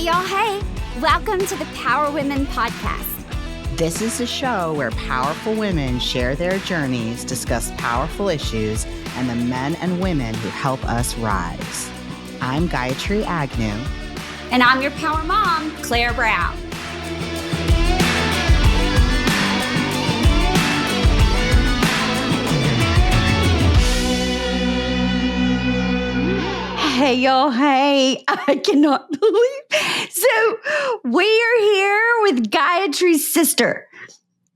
Hey, y'all. Hey, welcome to the PowerWomen Podcast. This is a show where powerful women share their journeys, discuss powerful issues, and the men and women who help us rise. I'm Gayatri Agnew. And I'm your power mom, Claire Brown. Hey, y'all. Hey, I cannot believe. So we are here with Gayatri's sister.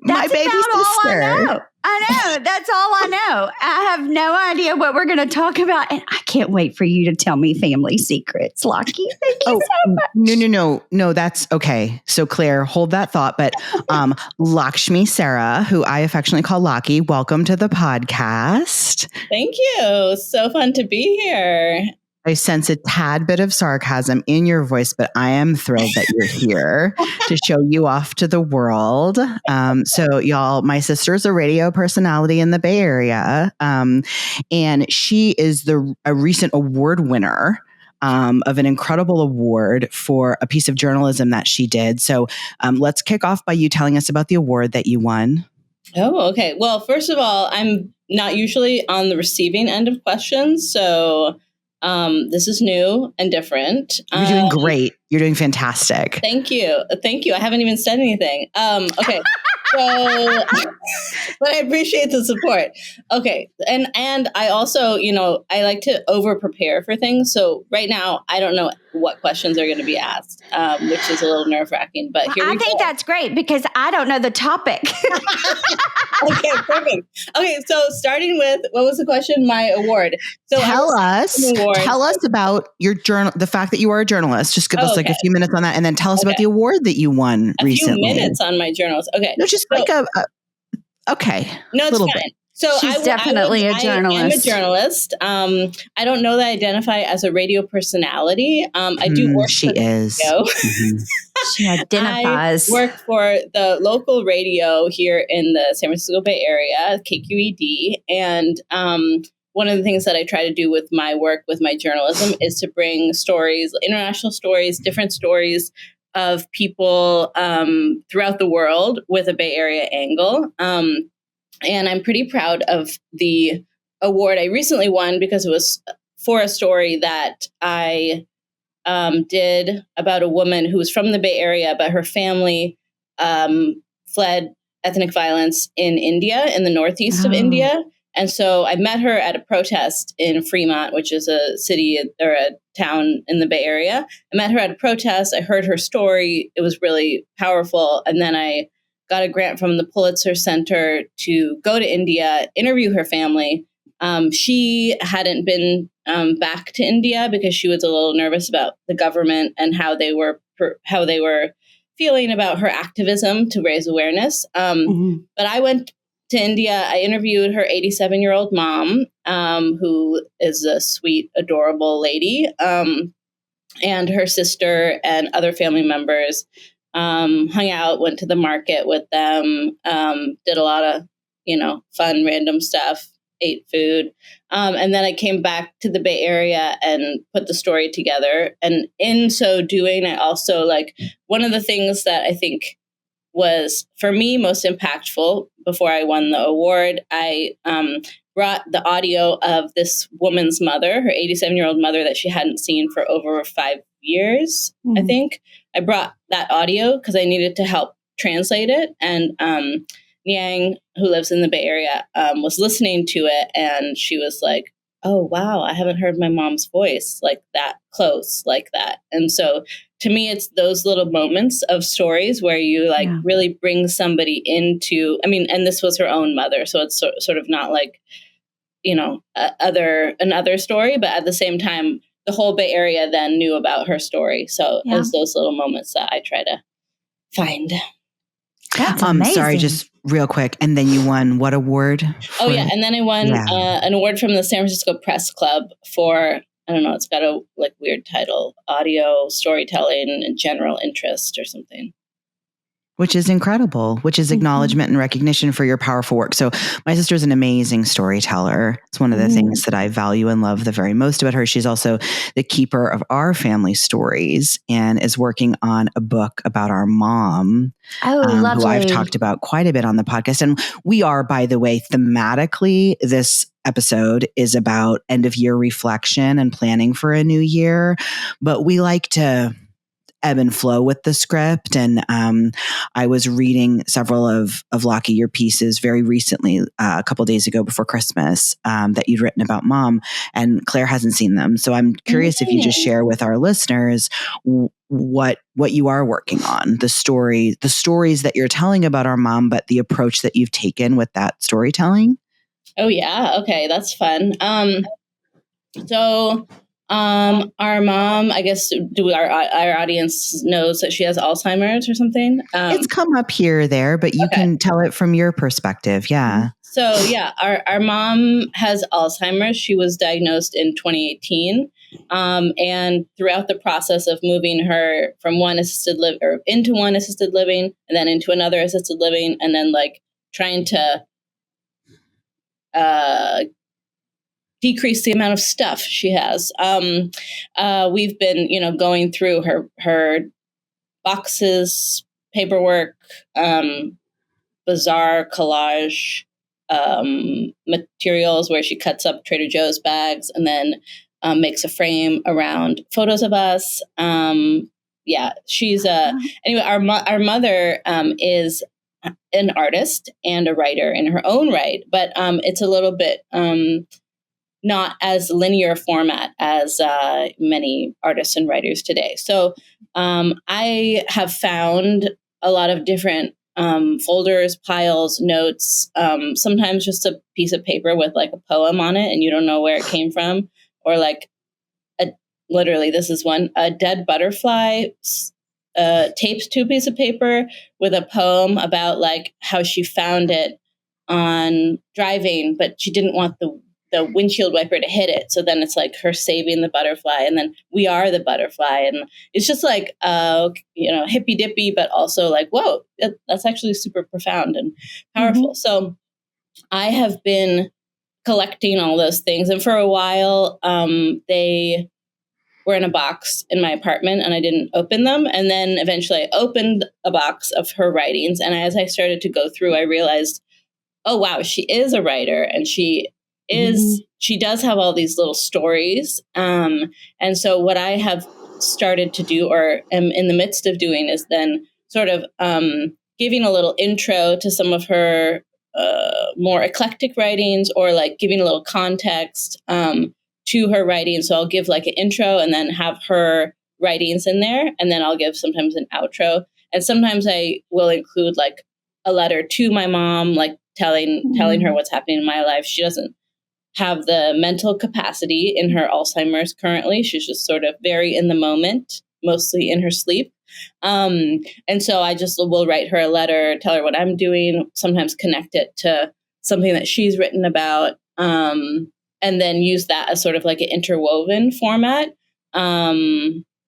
My baby sister. I know. That's all I know. I have no idea what we're going to talk about. And I can't wait for you to tell me family secrets, Lockie. Thank you so much. No, that's okay. So Claire, hold that thought. But Lakshmi Sarah, who I affectionately call Lockie, welcome to the podcast. Thank you. So fun to be here. I sense a tad bit of sarcasm in your voice, but I am thrilled that you're here to show you off to the world. So y'all, my sister's a radio personality in the Bay Area, and she is a recent award winner of an incredible award for a piece of journalism that she did. So let's kick off by you telling us about the award that you won. Oh, okay. Well, first of all, I'm not usually on the receiving end of questions, so this is new and different. You're doing great. You're doing fantastic. Thank you. I haven't even said anything. Okay. So, but I appreciate the support. Okay. And I also, I like to over prepare for things. So right now, I don't know what questions are going to be asked, which is a little nerve wracking, but here we go. I think that's great because I don't know the topic. Okay, perfect. Okay, so starting with, what was the question? My award. So tell us about your journal, the fact that you are a journalist. Just give us like a few minutes on that, and then tell us about the award that you won recently. A few minutes on my journals. Okay. No, just okay. No, it's fine. Bit. So she's definitely a journalist. I am a journalist. I don't know that I identify as a radio personality. I do work for radio. Mm-hmm. She identifies. I work for the local radio here in the San Francisco Bay Area, KQED. And one of the things that I try to do with my work, with my journalism, is to bring stories, international stories, different stories of people throughout the world with a Bay Area angle. And I'm pretty proud of the award I recently won because it was for a story that I did about a woman who was from the Bay Area, but her family fled ethnic violence in India, in the northeast of India. And so I met her at a protest in Fremont, which is a city or a town in the Bay Area. I met her at a protest. I heard her story. It was really powerful. And then I got a grant from the Pulitzer Center to go to India, interview her family. She hadn't been back to India because she was a little nervous about the government and how they were feeling about her activism to raise awareness. But I went to India. I interviewed her 87-year-old mom, who is a sweet, adorable lady, and her sister and other family members. Hung out, went to the market with them, did a lot of, fun, random stuff, ate food. And then I came back to the Bay Area and put the story together. And in so doing, I also one of the things that I think was for me most impactful before I won the award, I brought the audio of this woman's mother, her 87-year-old mother that she hadn't seen for over 5 years, I think. I brought that audio because I needed to help translate it. And Nyang, who lives in the Bay Area, was listening to it. And she was like, oh, wow, I haven't heard my mom's voice like that close, like that. And so to me, it's those little moments of stories where you really bring somebody into, and this was her own mother. So it's sort of not like, another story. But at the same time, the whole Bay Area then knew about her story. So it was those little moments that I try to find. That's amazing. Sorry, just real quick. And then you won what award? And then I won an award from the San Francisco Press Club for, I don't know, it's got a weird title, audio storytelling and general interest or something. Which is incredible, which is acknowledgement and recognition for your powerful work. So my sister is an amazing storyteller. It's one of the things that I value and love the very most about her. She's also the keeper of our family stories and is working on a book about our mom, who I've talked about quite a bit on the podcast. And we are, by the way, thematically, this episode is about end of year reflection and planning for a new year. But we like to ebb and flow with the script. And I was reading several of Lockie, your pieces very recently, a couple of days ago before Christmas, that you'd written about Mom, and Claire hasn't seen them. So I'm curious if you just share with our listeners what you are working on, the stories that you're telling about our mom, but the approach that you've taken with that storytelling. Oh yeah. Okay. That's fun. Our mom, I guess, our audience knows that she has Alzheimer's or something? It's come up here or there, but you can tell it from your perspective. Yeah. So yeah, our mom has Alzheimer's. She was diagnosed in 2018. And throughout the process of moving her from into one assisted living and then into another assisted living, and then like trying to, decrease the amount of stuff she has. We've been, going through her boxes, paperwork, bizarre collage materials where she cuts up Trader Joe's bags and then makes a frame around photos of us. She's anyway. Our mother is an artist and a writer in her own right, but it's a little bit not as linear format as many artists and writers today. So I have found a lot of different folders, piles, notes, sometimes just a piece of paper with like a poem on it and you don't know where it came from, or like literally this is one, a dead butterfly taped to a piece of paper with a poem about like how she found it on driving, but she didn't want the windshield wiper to hit it. So then it's like her saving the butterfly, and then we are the butterfly. And it's just like, hippy dippy, but also like, whoa, that's actually super profound and powerful. So I have been collecting all those things. And for a while, they were in a box in my apartment and I didn't open them. And then eventually I opened a box of her writings. And as I started to go through, I realized, oh, wow, she is a writer, and she does have all these little stories. And so what I have started to do, or am in the midst of doing, is then sort of giving a little intro to some of her more eclectic writings, or like giving a little context to her writing. So I'll give like an intro and then have her writings in there. And then I'll give sometimes an outro. And sometimes I will include like a letter to my mom, like telling her what's happening in my life. She doesn't have the mental capacity in her Alzheimer's currently. She's just sort of very in the moment, mostly in her sleep. And so I just will write her a letter, tell her what I'm doing, sometimes connect it to something that she's written about, and then use that as sort of like an interwoven format,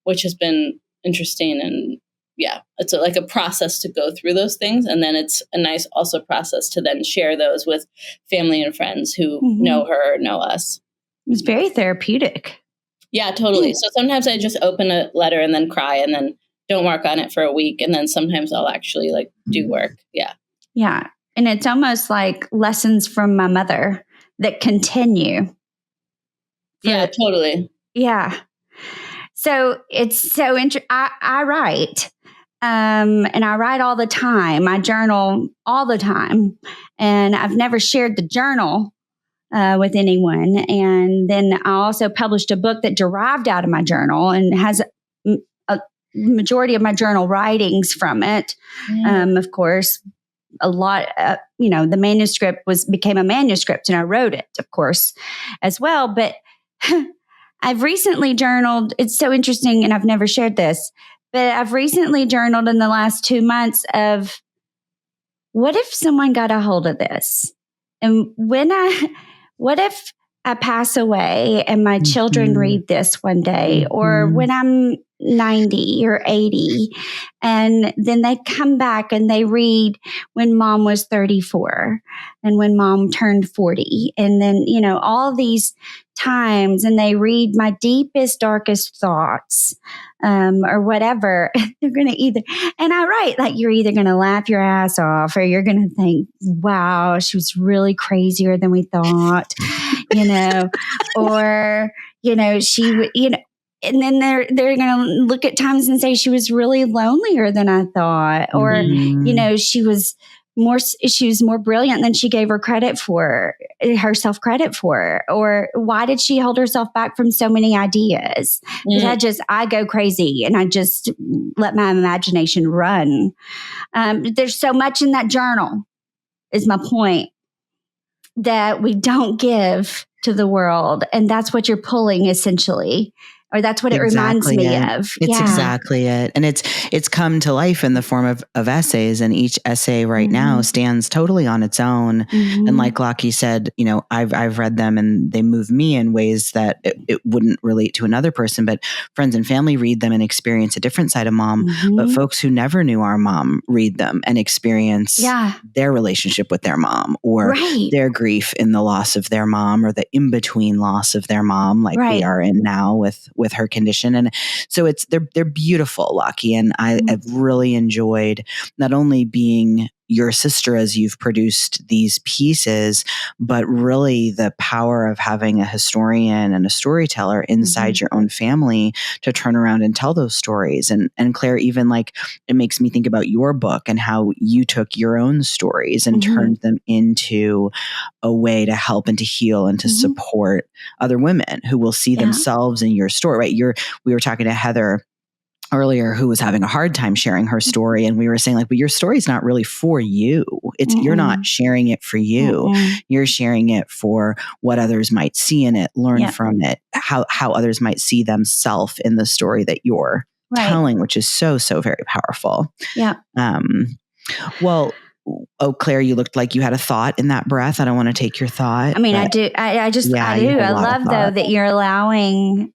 which has been interesting. And yeah, it's like a process to go through those things. And then it's a nice also process to then share those with family and friends who know her or know us. It's very therapeutic. Yeah, totally. So sometimes I just open a letter and then cry and then don't work on it for a week. And then sometimes I'll actually like do work. Yeah. Yeah. And it's almost like lessons from my mother that continue. Yeah, totally. Yeah. So it's so interesting. I write. And I write all the time. I journal all the time. And I've never shared the journal with anyone. And then I also published a book that derived out of my journal and has a majority of my journal writings from it. Of course, a lot, the manuscript became a manuscript and I wrote it, of course, as well. But I've recently journaled. It's so interesting. And I've never shared this. But I've recently journaled in the last 2 months of what if someone got a hold of this? And what if I pass away and my children read this one day, or when I'm 90 or 80, and then they come back and they read when mom was 34 and when mom turned 40, and then, all these times, and they read my deepest, darkest thoughts, or whatever, they're going to and I write, like, you're either going to laugh your ass off or you're going to think, wow, she was really crazier than we thought, or, and then they're going to look at times and say she was really lonelier than I thought, or, she was more brilliant than she gave herself credit for, or why did she hold herself back from so many ideas? Because I go crazy and I just let my imagination run. There's so much in that journal, is my point, that we don't give to the world. And that's what you're pulling, essentially. Or that's what it reminds me of. It's exactly it. And it's come to life in the form of essays. And each essay right now stands totally on its own. And like Lockie said, I've read them and they move me in ways that it wouldn't relate to another person. But friends and family read them and experience a different side of mom. But folks who never knew our mom read them and experience their relationship with their mom, or their grief in the loss of their mom, or the in-between loss of their mom, like we are in now with her condition. And so they're beautiful, Lockie. And I've really enjoyed not only being your sister as you've produced these pieces, but really the power of having a historian and a storyteller inside your own family to turn around and tell those stories. And Claire, even like, it makes me think about your book and how you took your own stories and turned them into a way to help and to heal and to support other women who will see themselves in your story, right? We were talking to Heather earlier, who was having a hard time sharing her story. And we were saying, like, well, your story is not really for you. You're not sharing it for you. You're sharing it for what others might see in it, learn from it, how others might see themselves in the story that you're telling, which is so, so very powerful. Yeah. Well, Claire, you looked like you had a thought in that breath. I don't want to take your thought. I mean, I do. I do. I love, though, that you're allowing,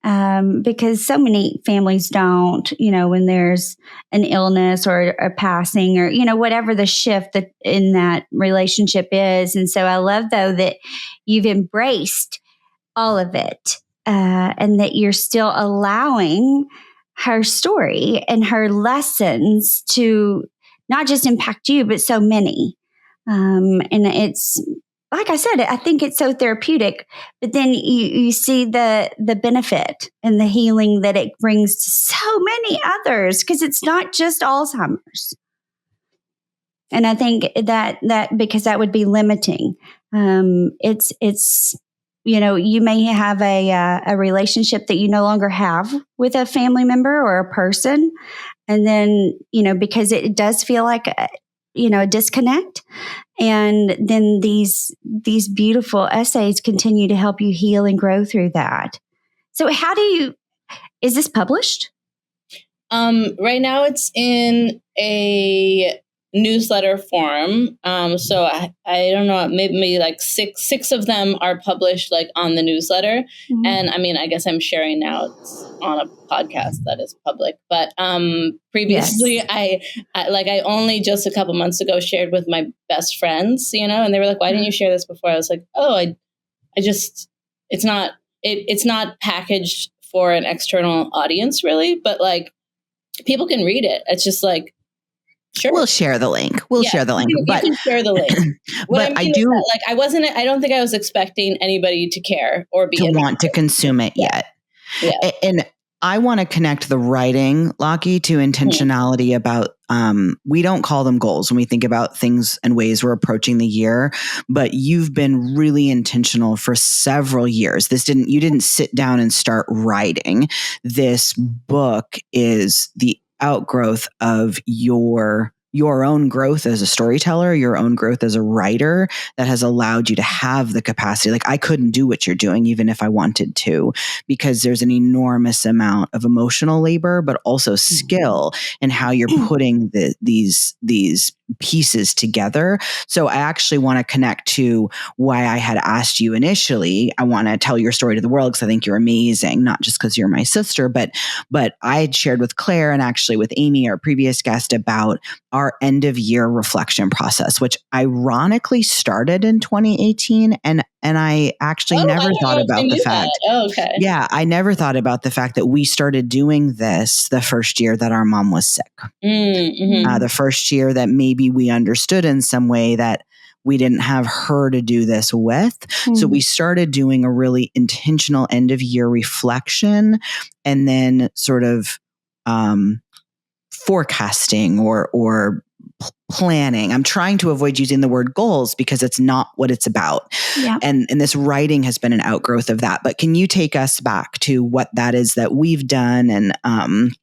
because so many families don't, when there's an illness or a passing or, whatever the shift that in that relationship is. And so I love, though, that you've embraced all of it, and that you're still allowing her story and her lessons to not just impact you, but so many. And it's, like I said, I think it's so therapeutic, but then you see the benefit and the healing that it brings to so many others, because it's not just Alzheimer's. And I think that because that would be limiting. It's you may have a relationship that you no longer have with a family member or a person. And then, because it does feel like, a disconnect. And then these beautiful essays continue to help you heal and grow through that. So is this published? Right now it's in a newsletter form. So I don't know, maybe like six of them are published like on the newsletter. And I mean, I guess I'm sharing now it's on a podcast that is public, but previously I only just a couple months ago shared with my best friends, and they were like, why didn't you share this before? I was like, it's not packaged for an external audience really, but like people can read it. It's just like, sure. We'll share the link. Share the link. You can share the link. But I do. I don't think I was expecting anybody to care or be want to consume it yet. Yeah. And I want to connect the writing, Lockie, to intentionality about, we don't call them goals when we think about things and ways we're approaching the year, but you've been really intentional for several years. You didn't sit down and start writing. This book is the outgrowth of your own growth as a storyteller, your own growth as a writer that has allowed you to have the capacity. Like, I couldn't do what you're doing even if I wanted to, because there's an enormous amount of emotional labor, but also skill in how you're putting these pieces together. So I actually want to connect to why I had asked you initially. I want to tell your story to the world because I think you're amazing, not just because you're my sister, but I had shared with Claire and actually with Amy, our previous guest, about our end of year reflection process, which ironically started in 2018. And I actually never thought about the fact. Okay. Yeah, I never thought about the fact that we started doing this the first year that our mom was sick. Mm-hmm. The first year that maybe we understood in some way that we didn't have her to do this with. So we started doing a really intentional end of year reflection and then sort of forecasting or planning. I'm trying to avoid using the word goals because it's not what it's about. Yeah. And this writing has been an outgrowth of that. But can you take us back to what that is that we've done and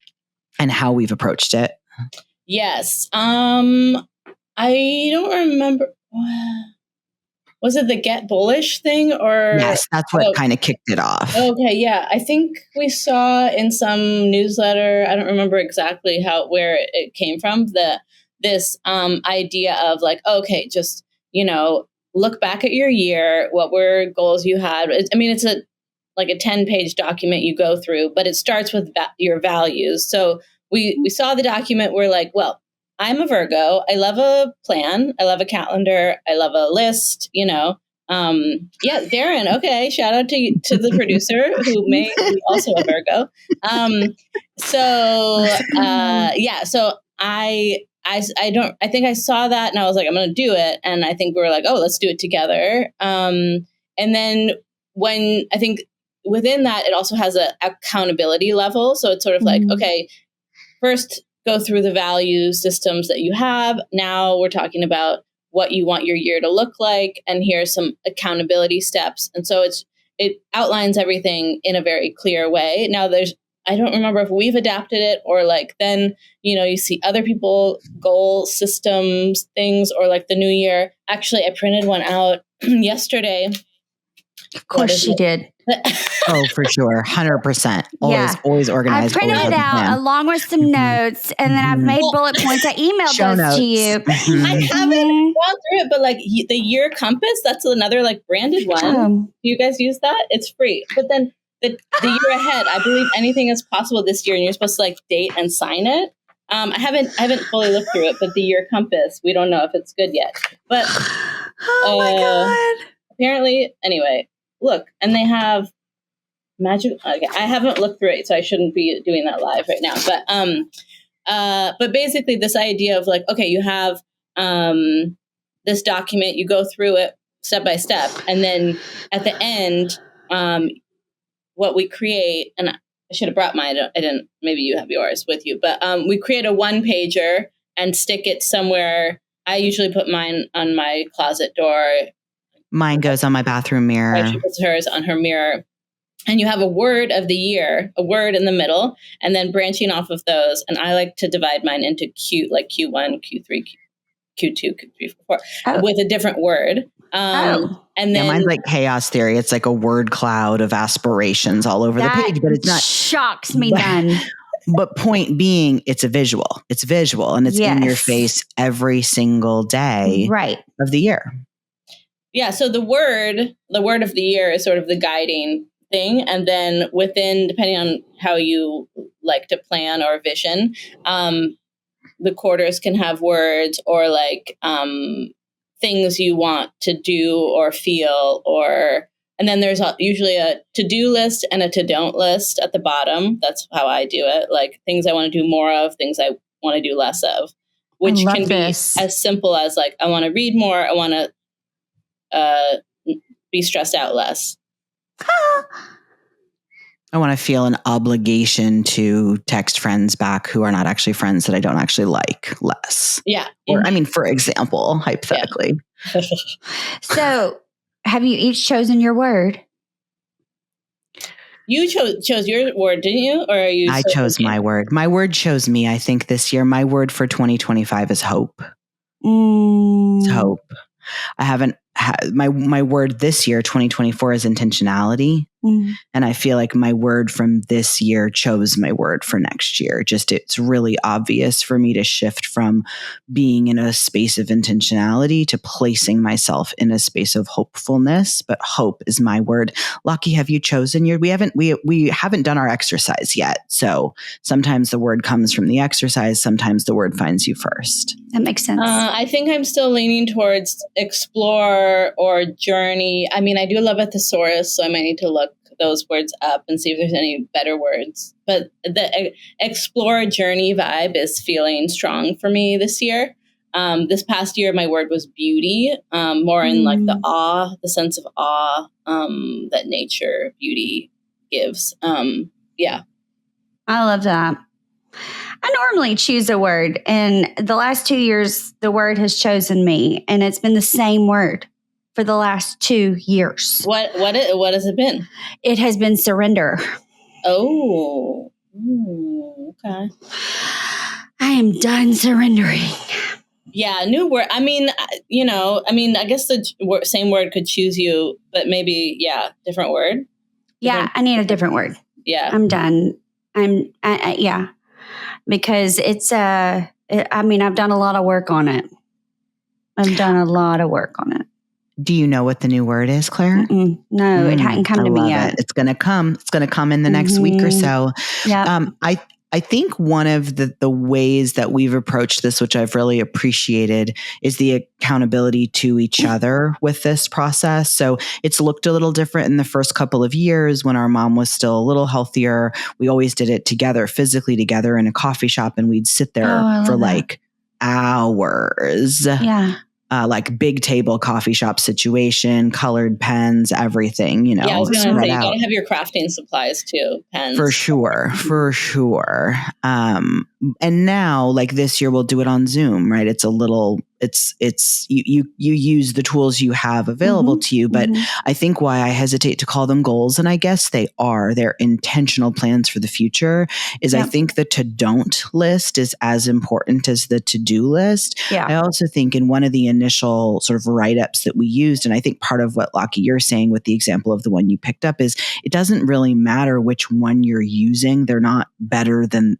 how we've approached it? Yes. I don't remember. Was it the Get Bullish thing or? Yes, that's what kind of kicked it off. Okay. Yeah. I think we saw in some newsletter, I don't remember exactly where it came from, this idea of like, okay, just, look back at your year. What were goals you had? It's a 10-page document you go through, but it starts with your values. So we saw the document. We're like, well, I'm a Virgo. I love a plan. I love a calendar. I love a list, Yeah, Darren. Okay. Shout out to the producer who may be also a Virgo. So I think I saw that and I was like, I'm going to do it. And I think we were like, oh, let's do it together. And then when I think within that, it also has a accountability level. So it's sort of like, okay, first go through the value systems that you have. Now we're talking about what you want your year to look like. And here's some accountability steps. And so it outlines everything in a very clear way. Now I don't remember if we've adapted it or then, you see other people goal systems things or the new year. Actually, I printed one out yesterday. Of course she did. Oh, for sure. 100%. Always organized. I printed it out along with some notes and then I've made bullet points. I emailed those to you. I haven't gone through it, but the year compass, that's another branded one. Do you guys use that? It's free. But then the year ahead, I believe anything is possible this year and you're supposed to date and sign it. I haven't fully looked through it, but the year compass, we don't know if it's good yet. But oh my God. Apparently, anyway. Look, and they have magic. Okay, I haven't looked through it, so I shouldn't be doing that live right now. But basically, this idea of okay, you have this document, you go through it step by step, and then at the end, what we create, and I should have brought mine. I didn't. Maybe you have yours with you, but we create a one-pager and stick it somewhere. I usually put mine on my closet door. Mine goes on my bathroom mirror. She puts hers on her mirror. And you have a word of the year, a word in the middle, and then branching off of those. And I like to divide mine into Q1, Q3, Q2, Q3, Q4, with a different word. And then mine's like chaos theory. It's like a word cloud of aspirations all over the page, but it's not. Shocks me none. But point being, it's a visual. It's visual and it's in your face every single day of the year. Yeah. So the word of the year is sort of the guiding thing. And then within, depending on how you like to plan or vision, the quarters can have words or things you want to do or feel and then there's usually a to-do list and a to-don't list at the bottom. That's how I do it. Things I want to do more of, things I want to do less of, which can be as simple as I want to read more. I want to be stressed out less. I want to feel an obligation to text friends back who are not actually friends that I don't actually like less. Yeah. Or, for example, hypothetically. Yeah. So have you each chosen your word? You chose your word, didn't you? Or are you? I chose my word. My word chose me, I think, this year. My word for 2025 is hope. It's hope. I haven't had my word this year, 2024, is intentionality. And I feel like my word from this year chose my word for next year. Just it's really obvious for me to shift from being in a space of intentionality to placing myself in a space of hopefulness. But hope is my word. Lucky, have you chosen your? We haven't done our exercise yet. So sometimes the word comes from the exercise. Sometimes the word finds you first. That makes sense. I think I'm still leaning towards explore or journey. I mean, I do love a thesaurus, so I might need to look those words up and see if there's any better words. But the explore journey vibe is feeling strong for me this year. This past year, my word was beauty, more in like the awe, the sense of awe that nature, beauty gives. Yeah. I love that. I normally choose a word, and the last 2 years, the word has chosen me, and it's been the same word for the last 2 years. What has it been? It has been surrender. Oh, okay. I am done surrendering. Yeah, new word. I mean, I guess the same word could choose you, but maybe, different word. Yeah, I need a different word. Yeah. I'm done. Yeah. Because it's, I've done a lot of work on it. Do you know what the new word is, Claire? No, it hadn't come to me yet. It's going to come. It's going to come in the next week or so. Yeah. I think one of the ways that we've approached this, which I've really appreciated, is the accountability to each other with this process. So it's looked a little different in the first couple of years when our mom was still a little healthier. We always did it together, physically together in a coffee shop, and we'd sit there for like hours. Yeah. Like big table coffee shop situation, colored pens, everything, Yeah, I was going to say, you got to have your crafting supplies too, pens. For sure. And now, like this year, we'll do it on Zoom, right? It's a little, you use the tools you have available to you. But I think why I hesitate to call them goals, and I guess they're intentional plans for the future, is I think the to-don't list is as important as the to-do list. Yeah. I also think in one of the initial sort of write-ups that we used, and I think part of what, Lockie, you're saying with the example of the one you picked up is it doesn't really matter which one you're using.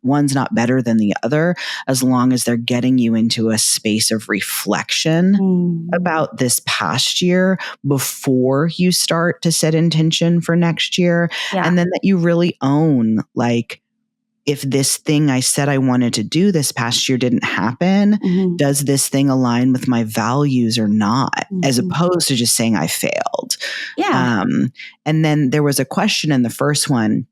One's not better than the other, as long as they're getting you into a space of reflection about this past year before you start to set intention for next year. Yeah. And then that you really own, like, if this thing I said I wanted to do this past year didn't happen, does this thing align with my values or not? As opposed to just saying I failed. Yeah. And then there was a question in the first one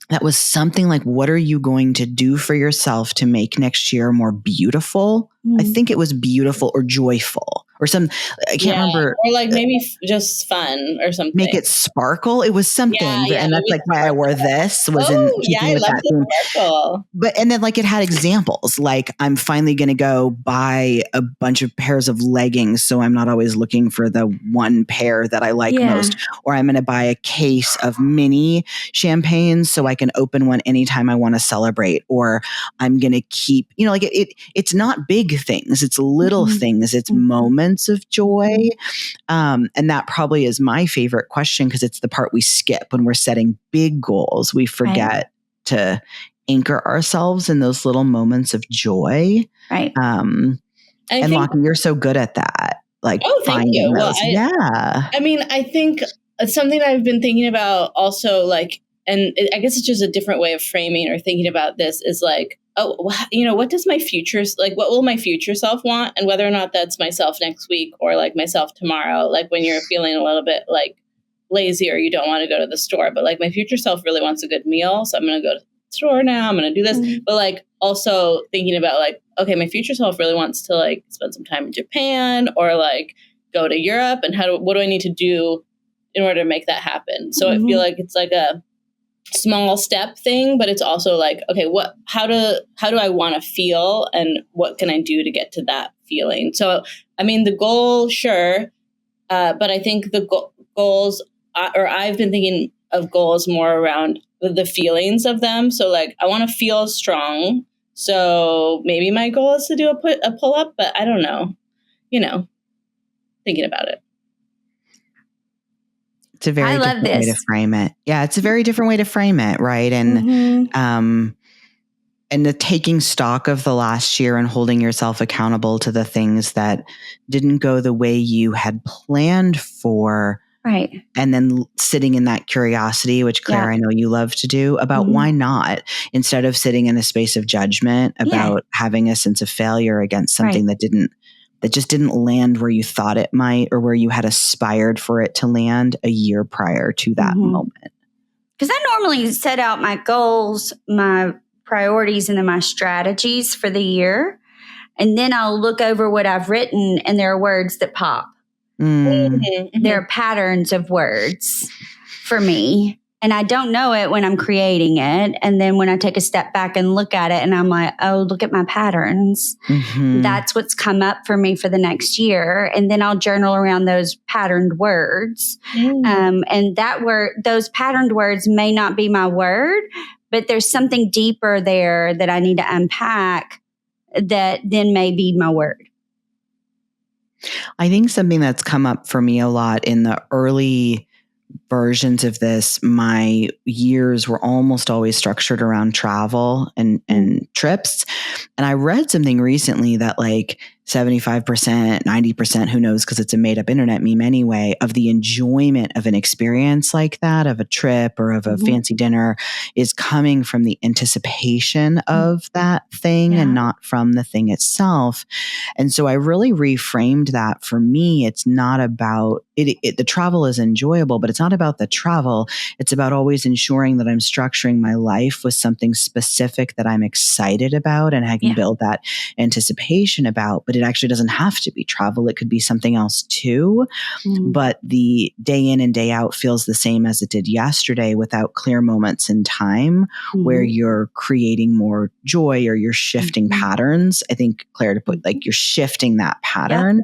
that was something like, what are you going to do for yourself to make next year more beautiful? I think it was beautiful or joyful or some, I can't remember. Or like maybe just fun or something. Make it sparkle. It was something. And that's like why I wore this was in keeping with that theme. Sparkle. And then like it had examples, like I'm finally going to go buy a bunch of pairs of leggings, so I'm not always looking for the one pair that I like most. Or I'm going to buy a case of mini champagnes so I can open one anytime I want to celebrate. Or I'm going to keep, like it's not big things, it's little things, it's moments of joy. And that probably is my favorite question, because it's the part we skip when we're setting big goals. We forget to anchor ourselves in those little moments of joy. Right. And Lockie, you're so good at that. Like, thank you. Those. I mean, I think it's something I've been thinking about also, like, and I guess it's just a different way of framing or thinking about this is like, what does my future, like, what will my future self want? And whether or not that's myself next week or like myself tomorrow, like when you're feeling a little bit like lazy or you don't want to go to the store, but like my future self really wants a good meal. So I'm going to go to the store now. I'm going to do this. But like also thinking about like, okay, my future self really wants to like spend some time in Japan or like go to Europe, and what do I need to do in order to make that happen? So I feel like it's like a small step thing, but it's also like, okay, how do I want to feel, and what can I do to get to that feeling? So, I mean, the goal, sure. But I think the goals, or I've been thinking of goals more around the feelings of them. So like, I want to feel strong. So maybe my goal is to do a pull up, but I don't know, thinking about it. It's a very different way to frame it. Yeah, it's a very different way to frame it, right? And and the taking stock of the last year and holding yourself accountable to the things that didn't go the way you had planned for. Right. And then sitting in that curiosity, which Claire, I know you love to do, about why not, instead of sitting in a space of judgment about having a sense of failure against something that just didn't land where you thought it might, or where you had aspired for it to land a year prior to that moment. Because I normally set out my goals, my priorities, and then my strategies for the year. And then I'll look over what I've written, and there are words that pop. There are patterns of words for me. And I don't know it when I'm creating it. And then when I take a step back and look at it, and I'm like, oh, look at my patterns. That's what's come up for me for the next year. And then I'll journal around those patterned words. And those patterned words may not be my word, but there's something deeper there that I need to unpack that then may be my word. I think something that's come up for me a lot in the early versions of this, my years were almost always structured around travel and trips. And I read something recently that like 75%, 90%, who knows, because it's a made up internet meme anyway, of the enjoyment of an experience like that, of a trip or of a fancy dinner, is coming from the anticipation of that thing and not from the thing itself. And so I really reframed that. For me, it's not about it. The travel is enjoyable, but it's not about the travel. It's about always ensuring that I'm structuring my life with something specific that I'm excited about and I can build that anticipation about. But it actually doesn't have to be travel. It could be something else too. But the day in and day out feels the same as it did yesterday, without clear moments in time where you're creating more joy or you're shifting patterns. I think, Claire, to put like you're shifting that pattern.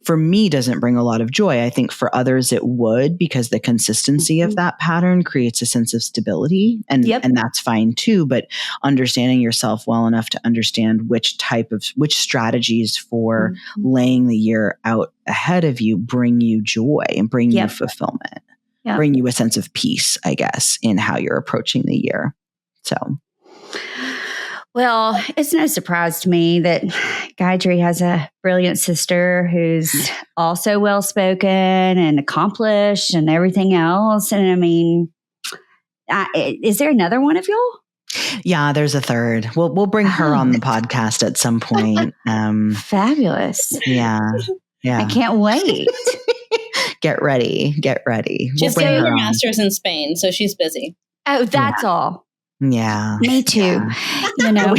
For me, doesn't bring a lot of joy. I think for others it would, because the consistency of that pattern creates a sense of stability, and that's fine too. But understanding yourself well enough to understand which strategies for laying the year out ahead of you bring you joy and bring you fulfillment, bring you a sense of peace, I guess, in how you're approaching the year. So. Well, it's no surprise to me that Gayatri has a brilliant sister who's also well-spoken and accomplished and everything else. And I mean, is there another one of y'all? Yeah, there's a third. We'll bring her on the podcast at some point. Fabulous. Yeah. I can't wait. Get ready. She's getting her master's in Spain, so she's busy. Oh, that's all. Yeah. Me too. Yeah. You know,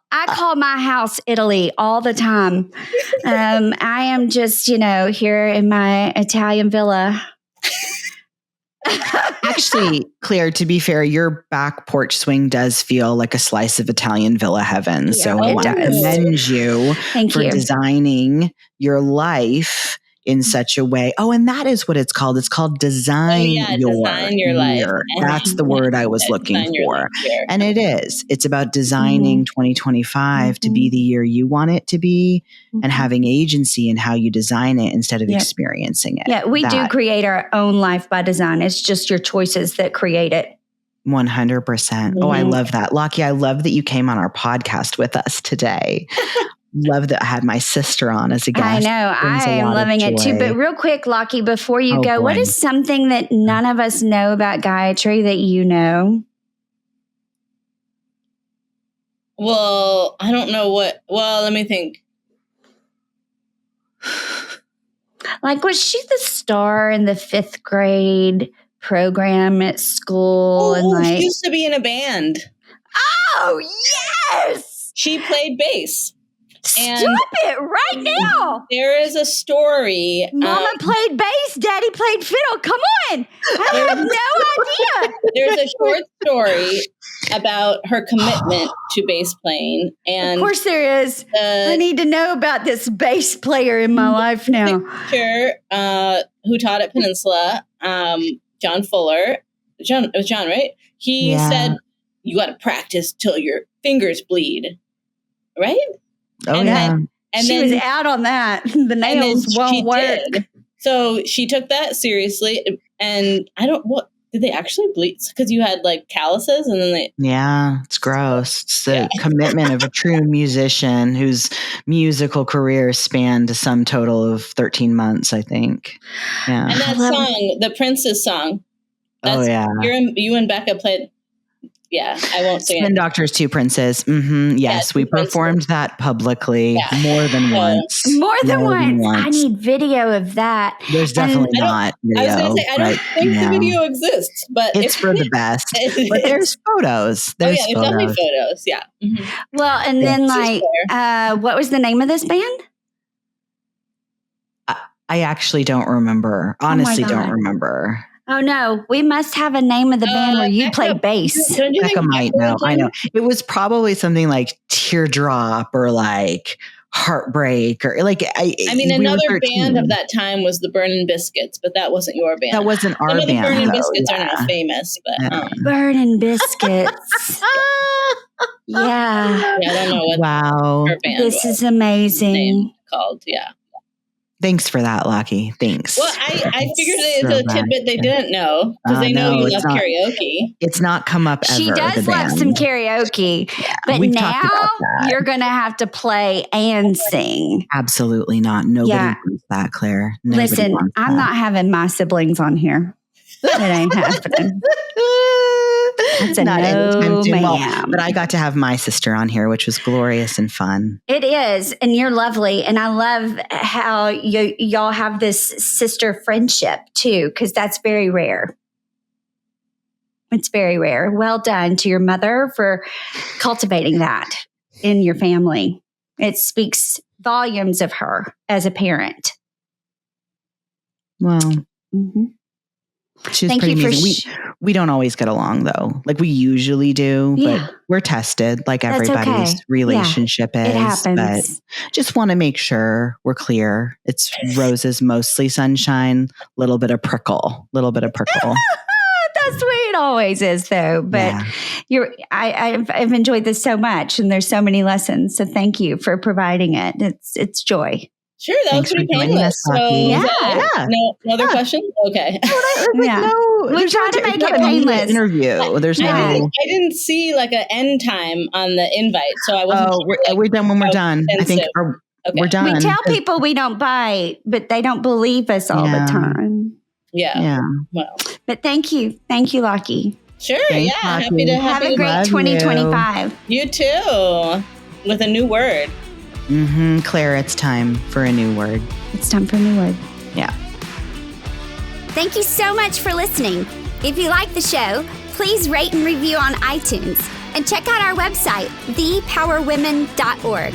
I call my house Italy all the time. I am just, here in my Italian villa. Actually, Claire, to be fair, your back porch swing does feel like a slice of Italian villa heaven. So I want to commend you for designing your life in such a way. Oh, and that is what it's called. It's called design your life. That's the word I was looking for. And it is. It's about designing 2025 to be the year you want it to be and having agency in how you design it instead of experiencing it. Yeah, we do create our own life by design. It's just your choices that create it. 100%. Oh, I love that. Lockie, I love that you came on our podcast with us today. Love that I had my sister on as a guest. I know. I am loving it too. But real quick, Lockie, before you go, what is something that none of us know about Gayatri that you know? Well, I don't know what. Well, let me think. Like, was she the star in the 5th grade program at school? She used to be in a band. Oh, yes! She played bass. Stop it right now. There is a story. Mama played bass, Daddy played fiddle. Come on. I have no idea. There's a short story about her commitment to bass playing. And of course there is. I need to know about this bass player in my life now. Teacher who taught at Peninsula, John Fuller. It was John, right? He said, you got to practice till your fingers bleed. Right? Oh, and she was out on that. The nails won't work. So she took that seriously, and did they actually bleed? Because you had like calluses, and then it's gross. It's the commitment of a true musician whose musical career spanned a sum total of 13 months, I think. Yeah. And that song, the Prince's song. You and Becca played. Yeah, I won't say it. Spin Doctors, Two Princes. Mm-hmm. Yes, we performed that publicly more than once. More than once. I need video of that. There's definitely not video. I was going to say, I don't think the video exists, but it's for the best. But there's photos. There's definitely photos. Yeah. Mm-hmm. Well, and then what was the name of this band? I actually don't remember. Honestly, don't remember. Oh no, we must have a name of the band where you play bass. Becca might know. I know. It was probably something like Teardrop or like Heartbreak or like another band of that time was the Burnin' Biscuits, but that wasn't your band. That wasn't our band. Some of the Burnin' Biscuits are now famous, but Burnin' Biscuits. Yeah. I don't know what her band this is amazing. Name called. Yeah. Thanks for that, Lockie. Thanks. Well, I figured it's a tidbit they didn't know because they know you love karaoke. It's not come up ever. She does love some karaoke, but now you're going to have to play and sing. Absolutely not. Nobody wants that, Claire. Listen, I'm not having my siblings on here. It ain't happening. That's a no, ma'am. But I got to have my sister on here, which was glorious and fun. It is. And you're lovely. And I love how y'all have this sister friendship too, because that's very rare. It's very rare. Well done to your mother for cultivating that in your family. It speaks volumes of her as a parent. Well, she's pretty amazing. We don't always get along though. Like we usually do, but we're tested like everybody's relationship is. It happens. But just want to make sure we're clear. It's roses, mostly sunshine, little bit of prickle. That's the way it always is though. But I've enjoyed this so much and there's so many lessons. So thank you for providing it. It's joy. Sure, that was pretty painless. So, no other questions? Okay. We try to make it painless. Interview. There's I didn't see like an end time on the invite, so I wasn't. We're done when we're done. I think we're done. We tell people we don't bite, but they don't believe us all the time. Yeah. Well, but thank you, Lockie. Sure. Thanks, Lockie. Happy to have a great 2025. You too, with a new word. Claire, it's time for a new word. It's time for a new word. Yeah. Thank you so much for listening. If you like the show, please rate and review on iTunes and check out our website, thepowerwomen.org.